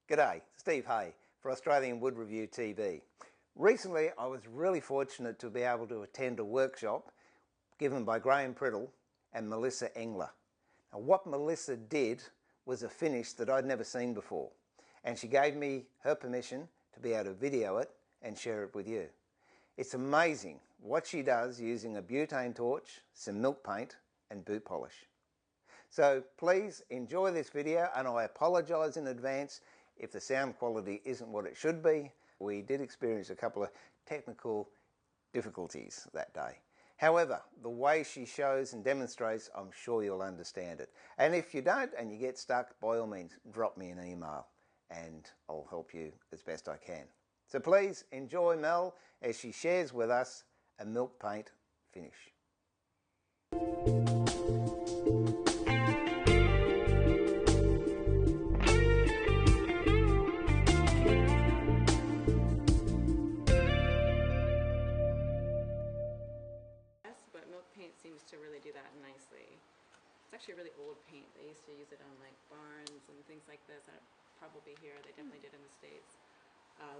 G'day, Steve Hay for Australian Wood Review TV. Recently I was really fortunate to be able to attend a workshop given by Graham Priddle and Melissa Engler. Now what Melissa did was a finish that I'd never seen before, and she gave me her permission to be able to video it and share it with you. It's amazing what she does using a butane torch, some milk paint and boot polish. So please enjoy this video, and I apologise in advance if the sound quality isn't what it should be. We did experience a couple of technical difficulties that day. However, the way she shows and demonstrates, I'm sure you'll understand it. And if you don't and you get stuck, by all means drop me an email and I'll help you as best I can. So please enjoy Mel as she shares with us a milk paint finish. But milk paint seems to really do that nicely. It's actually a really old paint. They used to use it on like barns and things like this. Probably here, they definitely did in the States.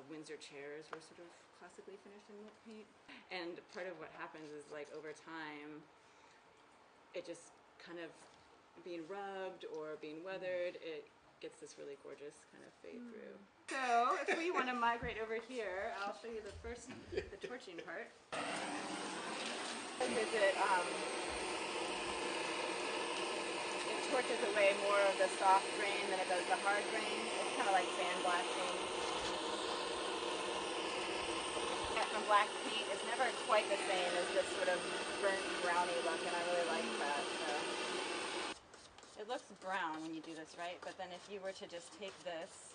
Windsor chairs were sort of classically finished in milk paint. And part of what happens is, like, over time, it just kind of being rubbed or being weathered, it gets this really gorgeous kind of fade through. So if we want to migrate over here, I'll show you the torching part. Is it torches away more of the soft grain than it does the hard grain. It's kind of like sandblasting. From black paint, it's never quite the same as this sort of burnt browny look, and I really like that. So. It looks brown when you do this, right? But then if you were to just take this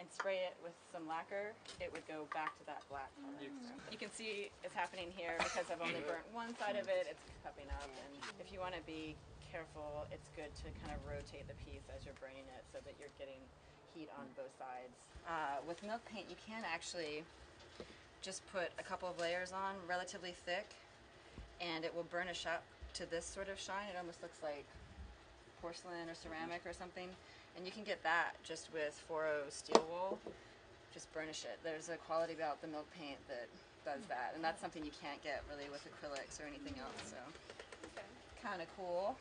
and spray it with some lacquer, it would go back to that black color. So you can see it's happening here because I've only burnt one side of it, it's cupping up, and if you want to be careful, it's good to kind of rotate the piece as you're burning it so that you're getting heat on both sides. With milk paint, you can actually just put a couple of layers on, relatively thick, and it will burnish up to this sort of shine. It almost looks like porcelain or ceramic or something, and you can get that just with 4-0 steel wool. Just burnish it. There's a quality about the milk paint that does that, and that's something you can't get really with acrylics or anything else, so kind of cool.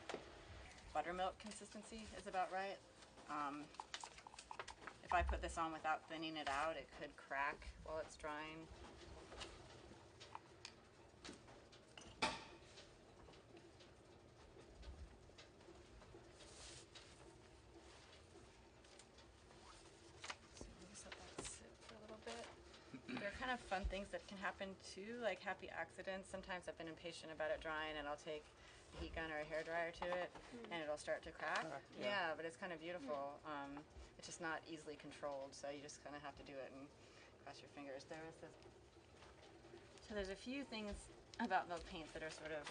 Buttermilk consistency is about right. If I put this on without thinning it out, it could crack while it's drying. There are kind of fun things that can happen too, like happy accidents. Sometimes I've been impatient about it drying and I'll take a heat gun or a hairdryer to it and it'll start to crack. Yeah, but it's kind of beautiful. It's just not easily controlled, so you just kind of have to do it and cross your fingers. So there's a few things about milk paint that are sort of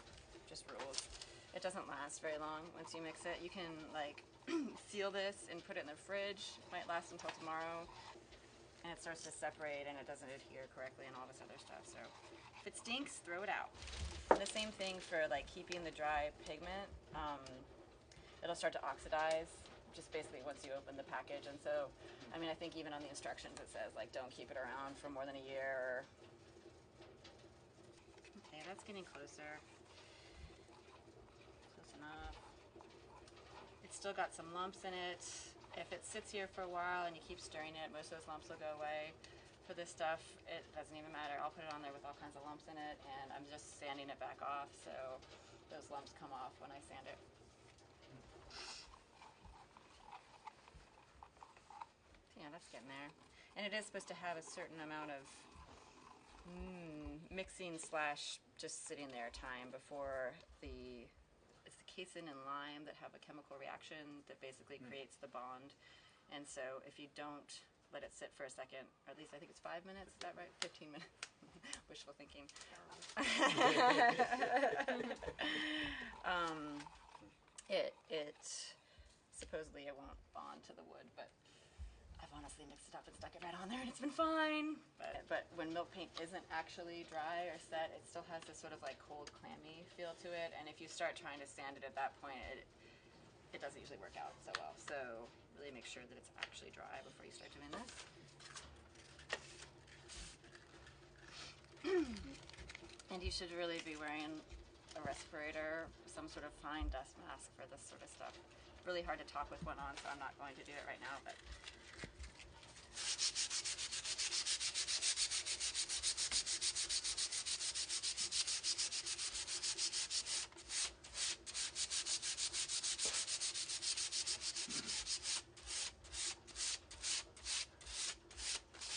just rules. It doesn't last very long once you mix it. You can like seal this and put it in the fridge. It might last until tomorrow. And it starts to separate and it doesn't adhere correctly and all this other stuff. So if it stinks, throw it out. And the same thing for like keeping the dry pigment. It'll start to oxidize just basically once you open the package. And so, I mean, I think even on the instructions it says like don't keep it around for more than a year. Okay, that's getting closer. Close enough. It's still got some lumps in it. If it sits here for a while and you keep stirring it, most of those lumps will go away. For this stuff, it doesn't even matter. I'll put it on there with all kinds of lumps in it, and I'm just sanding it back off so those lumps come off when I sand it. Yeah, that's getting there. And it is supposed to have a certain amount of mixing slash just sitting there time before it's the casein and lime that have a chemical reaction that basically creates the bond. And so if you don't let it sit for a second, or at least I think it's 5 minutes, is that right? 15 minutes. Wishful thinking. Supposedly it won't bond to the wood, but I've honestly mixed it up and stuck it right on there and it's been fine. But when milk paint isn't actually dry or set, it still has this sort of like cold, clammy feel to it. And if you start trying to sand it at that point, it doesn't usually work out so well. So Really make sure that it's actually dry before you start doing this. And you should really be wearing a respirator, some sort of fine dust mask for this sort of stuff. Really hard to talk with one on, so I'm not going to do it right now, but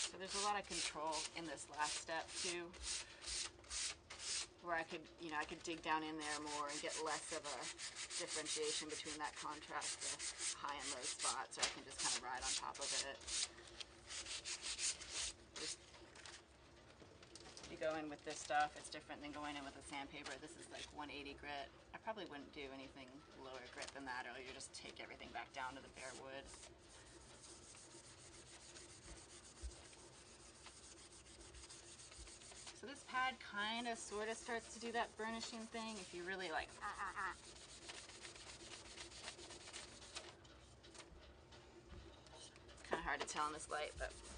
so there's a lot of control in this last step too, where I could dig down in there more and get less of a differentiation between that contrast, the high and low spots, or I can just kind of ride on top of it. Just, you go in with this stuff, it's different than going in with a sandpaper. This is like 180 grit. I probably wouldn't do anything lower grit than that, or you just take everything back down to the bare wood. So this pad kind of sort of starts to do that burnishing thing if you really like It's kind of hard to tell in this light, but let's see.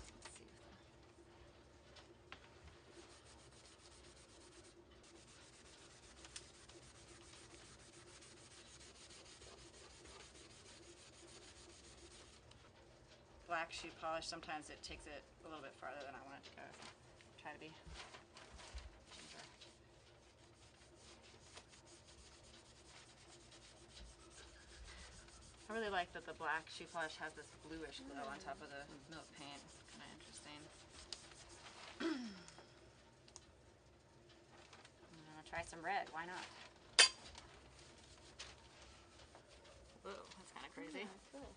Black shoe polish, sometimes it takes it a little bit farther than I want it to go. So try to be ginger. I really like that the black shoe polish has this bluish glow on top of the milk paint. It's kind of interesting. I'm gonna try some red. Why not? Whoa, that's kind of crazy. Yeah, cool.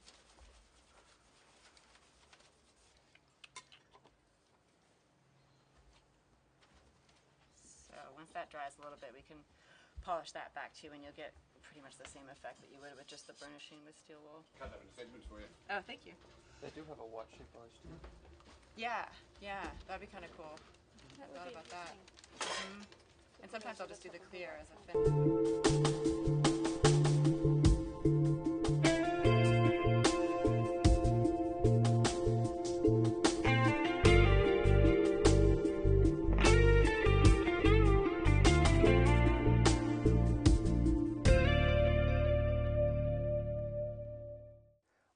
So once that dries a little bit, we can polish that back too, and you'll get pretty much the same effect that you would with just the burnishing with steel wool. Cut that into segments for you. Oh, thank you. They do have a watch shoe polish too. Yeah, that'd be kind of cool. That I would thought be about that. interesting. And sometimes I'll just do the clear as a finish.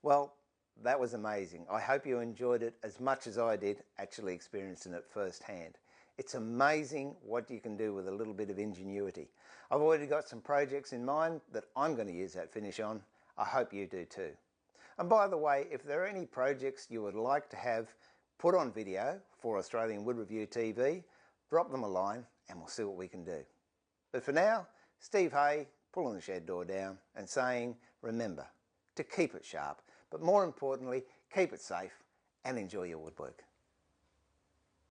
Well, that was amazing. I hope you enjoyed it as much as I did actually experiencing it firsthand. It's amazing what you can do with a little bit of ingenuity. I've already got some projects in mind that I'm going to use that finish on. I hope you do too. And by the way, if there are any projects you would like to have put on video for Australian Wood Review TV, drop them a line and we'll see what we can do. But for now, Steve Hay pulling the shed door down and saying, remember to keep it sharp, but more importantly, keep it safe and enjoy your woodwork.